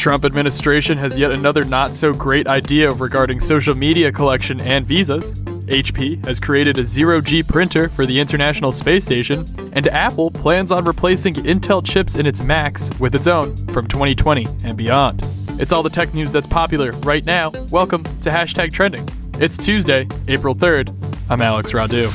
Trump administration has yet another not-so-great idea regarding social media collection and visas. HP has created a zero-G printer for the International Space Station, and Apple plans on replacing Intel chips in its Macs with its own from 2020 and beyond. It's all the tech news that's popular right now. Welcome to Hashtag Trending. It's Tuesday, April 3rd. I'm Alex Radu.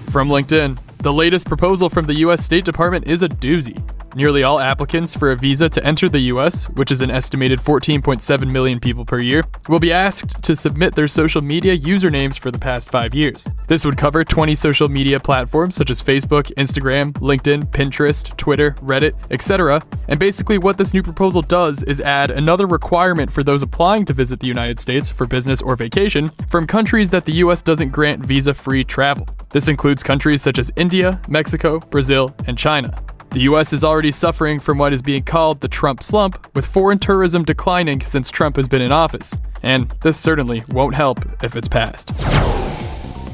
From LinkedIn, the latest proposal from the U.S. State Department is a doozy. Nearly all applicants for a visa to enter the U.S., which is an estimated 14.7 million people per year, will be asked to submit their social media usernames for the past 5 years. This would cover 20 social media platforms such as Facebook, Instagram, LinkedIn, Pinterest, Twitter, Reddit, etc. And basically what this new proposal does is add another requirement for those applying to visit the United States for business or vacation from countries that the U.S. doesn't grant visa-free travel. This includes countries such as India, Mexico, Brazil, and China. The U.S. is already suffering from what is being called the Trump slump, with foreign tourism declining since Trump has been in office. And this certainly won't help if it's passed.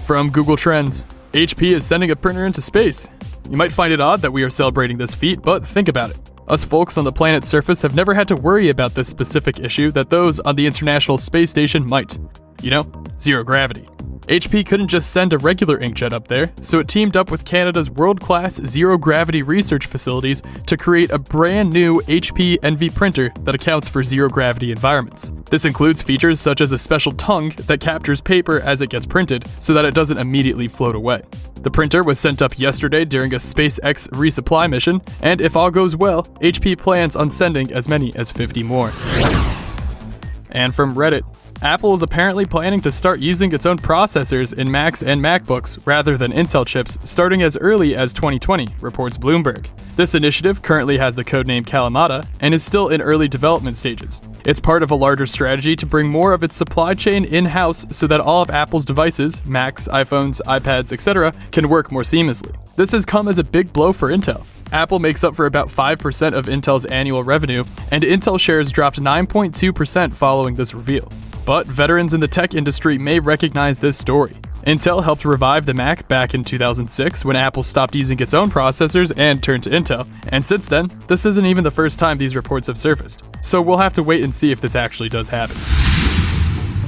From Google Trends, HP is sending a printer into space. You might find it odd that we are celebrating this feat, but think about it. Us folks on the planet's surface have never had to worry about this specific issue that those on the International Space Station might. You know, zero gravity. HP couldn't just send a regular inkjet up there, so it teamed up with Canada's world-class zero-gravity research facilities to create a brand new HP Envy printer that accounts for zero-gravity environments. This includes features such as a special tongue that captures paper as it gets printed so that it doesn't immediately float away. The printer was sent up yesterday during a SpaceX resupply mission, and if all goes well, HP plans on sending as many as 50 more. And from Reddit, Apple is apparently planning to start using its own processors in Macs and MacBooks rather than Intel chips starting as early as 2020, reports Bloomberg. This initiative currently has the codename Kalamata and is still in early development stages. It's part of a larger strategy to bring more of its supply chain in-house so that all of Apple's devices, Macs, iPhones, iPads, etc., can work more seamlessly. This has come as a big blow for Intel. Apple makes up for about 5% of Intel's annual revenue, and Intel shares dropped 9.2% following this reveal. But veterans in the tech industry may recognize this story. Intel helped revive the Mac back in 2006 when Apple stopped using its own processors and turned to Intel, and since then, this isn't even the first time these reports have surfaced. So we'll have to wait and see if this actually does happen.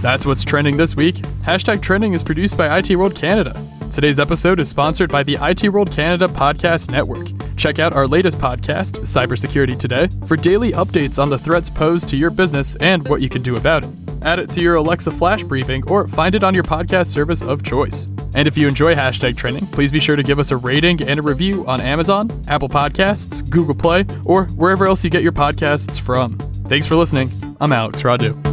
That's what's trending this week. Hashtag Trending is produced by IT World Canada. Today's episode is sponsored by the IT World Canada Podcast Network. Check out our latest podcast, Cybersecurity Today, for daily updates on the threats posed to your business and what you can do about it. Add it to your Alexa flash briefing or find it on your podcast service of choice. And if you enjoy Hashtag Trending, please be sure to give us a rating and a review on Amazon, Apple Podcasts, Google Play, or wherever else you get your podcasts from. Thanks for listening. I'm Alex Radu.